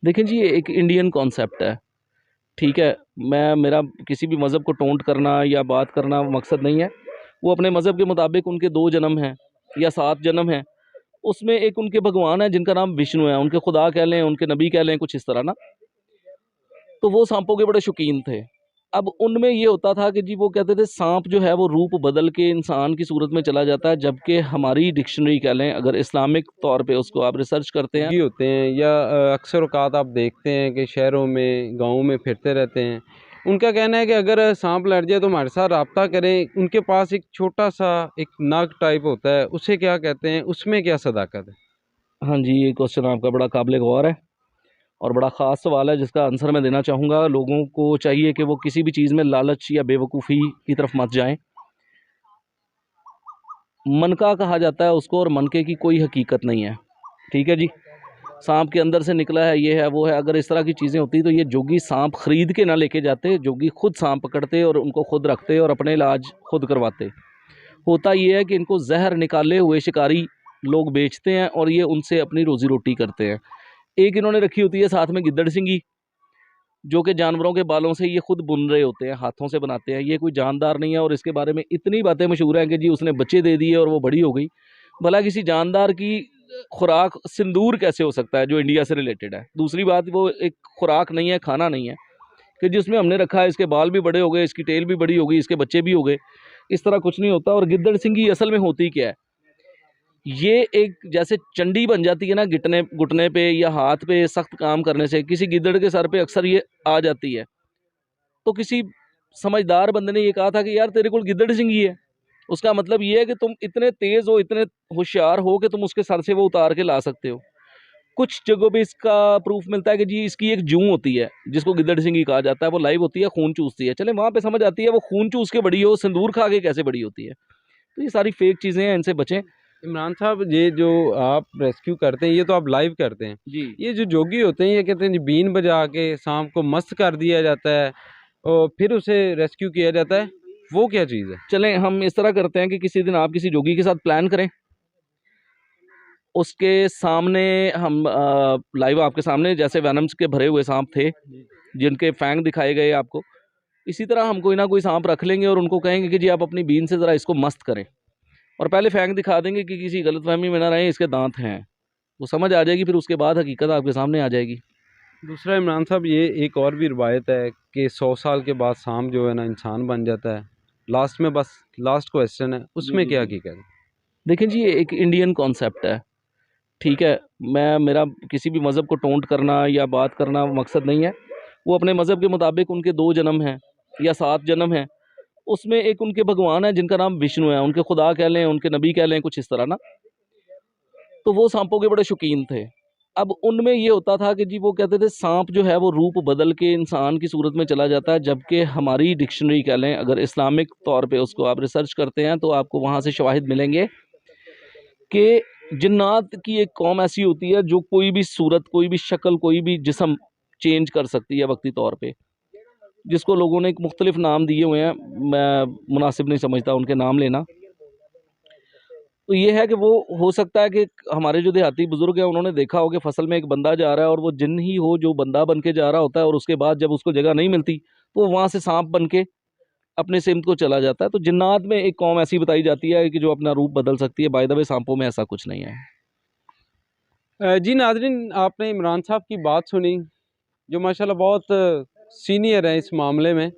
देखें जी, ये एक इंडियन कॉन्सेप्ट है। ठीक है, मैं मेरा किसी भी मज़हब को टोंट करना या बात करना मकसद नहीं है। वो अपने मज़हब के मुताबिक उनके 2 जन्म हैं या 7 जन्म हैं। उसमें एक उनके भगवान है जिनका नाम विष्णु है, उनके खुदा कह लें, उनके नबी कह लें, कुछ इस तरह ना। तो वो साँपों के बड़े शौकीन थे। अब उनमें ये होता था कि जी वो कहते थे साँप जो है वो रूप बदल के इंसान की सूरत में चला जाता है, जबकि हमारी डिक्शनरी कह लें, अगर इस्लामिक तौर पे उसको आप रिसर्च करते हैं। भी होते हैं या अक्सर औक़ात आप देखते हैं कि शहरों में, गाँवों में फिरते रहते हैं। उनका कहना है कि अगर साँप लड़ जाए तो हमारे साथ राब्ता करें। उनके पास एक छोटा-सा एक नग टाइप होता है, उसे क्या कहते हैं? उसमें क्या सदाकत है? हाँ जी, ये क्वेश्चन आपका बड़ा काबिल गौर है और बड़ा ख़ास सवाल है जिसका आंसर मैं देना चाहूँगा। लोगों को चाहिए कि वो किसी भी चीज़ में लालच या बेवकूफ़ी की तरफ मत जाएँ। मनका कहा जाता है उसको, और मनके की कोई हकीकत नहीं है। ठीक है जी? साँप के अंदर से निकला है, ये है, वो है। अगर इस तरह की चीज़ें होती तो ये जोगी साँप ख़रीद के ना लेके जाते, जोगी खुद साँप पकड़ते और उनको खुद रखते और अपने इलाज खुद करवाते। होता ये है कि इनको ज़हर निकाले हुए शिकारी लोग बेचते हैं और ये उनसे अपनी रोज़ी-रोटी करते हैं। एक इन्होंने रखी होती है साथ में गिद्दड़ सिंगी, जो कि जानवरों के बालों से ये खुद बुन रहे होते हैं, हाथों से बनाते हैं। ये कोई जानदार नहीं है और इसके बारे में इतनी बातें मशहूर हैं कि जी उसने बच्चे दे दिए और वो बड़ी हो गई। भला किसी जानदार की खुराक सिंदूर कैसे हो सकता है जो इंडिया से रिलेटेड है? दूसरी बात, वो एक खुराक नहीं है, खाना नहीं है कि जिसमें हमने रखा है इसके बाल भी बड़े हो गए, इसकी टेल भी बड़ी हो गई, इसके बच्चे भी हो गए। इस तरह कुछ नहीं होता। और गिद्दड़ सिंगी असल में होती क्या है? ये एक जैसे चंडी बन जाती है ना, घिटने घुटने पे या हाथ पे सख्त काम करने से। किसी गिद्दड़ के सर पे अक्सर ये आ जाती है। तो किसी समझदार बंदे ने ये कहा था कि यार तेरे को गिद्दड़ सिंगी है। उसका मतलब ये है कि तुम इतने तेज हो, इतने होशियार हो कि तुम उसके सर से वो उतार के ला सकते हो। कुछ जगहों पे इसका प्रूफ मिलता है कि जी इसकी एक जूं होती है जिसको गिद्दड़ सिंगी कहा जाता है, वो लाइव होती है, खून चूसती है। चले वहां पे समझ आती है वो खून चूस के बड़ी हो, सिंदूर खा के कैसे बड़ी होती है। तो ये सारी फेक चीजें हैं, इनसे बचें। इमरान साहब, ये जो आप रेस्क्यू करते हैं, ये तो आप लाइव करते हैं। जी। ये जो जोगी होते हैं, ये कहते हैं जी बीन बजा के साँप को मस्त कर दिया जाता है और फिर उसे रेस्क्यू किया जाता है। वो क्या चीज़ है? चलें हम इस तरह करते हैं कि किसी दिन आप किसी जोगी के साथ प्लान करें, उसके सामने हम लाइव आपके सामने जैसे वैनम्स के भरे हुए सांप थे जिनके फैंग दिखाए गए आपको, इसी तरह हम कोई ना कोई सांप रख लेंगे और उनको कहेंगे कि जी आप अपनी बीन से ज़रा इसको मस्त करें, और पहले फैंग दिखा देंगे कि किसी गलतफहमी में ना रहें, इसके दांत हैं। वो समझ आ जाएगी, फिर उसके बाद हकीकत आपके सामने आ जाएगी। दूसरा इमरान साहब, ये एक और भी रिवायत है कि 100 साल के बाद सांप जो है ना इंसान बन जाता है। लास्ट में बस लास्ट क्वेश्चन है, जी उसमें जी क्या जी। हकीकत है? देखें जी, ये एक इंडियन कॉन्सेप्ट है। ठीक है, मैं मेरा किसी भी मज़हब को टोंट करना या बात करना मकसद नहीं है। वो अपने मज़हब के मुताबिक उनके 2 जन्म हैं या 7 जन्म हैं। उसमें एक उनके भगवान है जिनका नाम विष्णु है, उनके खुदा कह लें, उनके नबी कह लें, कुछ इस तरह ना। तो वो साँपों के बड़े शौकीन थे। अब उनमें ये होता था कि जी वो कहते थे साँप जो है वो रूप बदल के इंसान की सूरत में चला जाता है, जबकि हमारी डिक्शनरी कह लें, अगर इस्लामिक तौर पे उसको आप रिसर्च करते हैं तो आपको वहाँ से शवाहिद मिलेंगे कि जिन्नात की एक कौम ऐसी होती है जो कोई भी सूरत, कोई भी शक्ल, कोई भी जिस्म चेंज कर सकती है वक्ती तौर पे, जिसको लोगों ने एक मुख्तलिफ नाम दिए हुए हैं। मैं मुनासिब नहीं समझता उनके नाम लेना। तो ये है कि वो हो सकता है कि हमारे जो देहाती बुजुर्ग हैं उन्होंने देखा हो कि फसल में एक बंदा जा रहा है और वो जिन ही हो जो बंदा बन के जा रहा होता है, और उसके बाद जब उसको जगह नहीं मिलती तो वो वहाँ से सांप बन के अपने सिमत को चला जाता है। तो जिन्नात में एक कौम ऐसी बताई जाती है कि जो अपना रूप बदल सकती है। बाय द वे सांपों में ऐसा कुछ नहीं है। जी नाज़रीन, आपने इमरान साहब की बात सुनी, जो माशाल्लाह बहुत सीनियर हैं इस मामले में।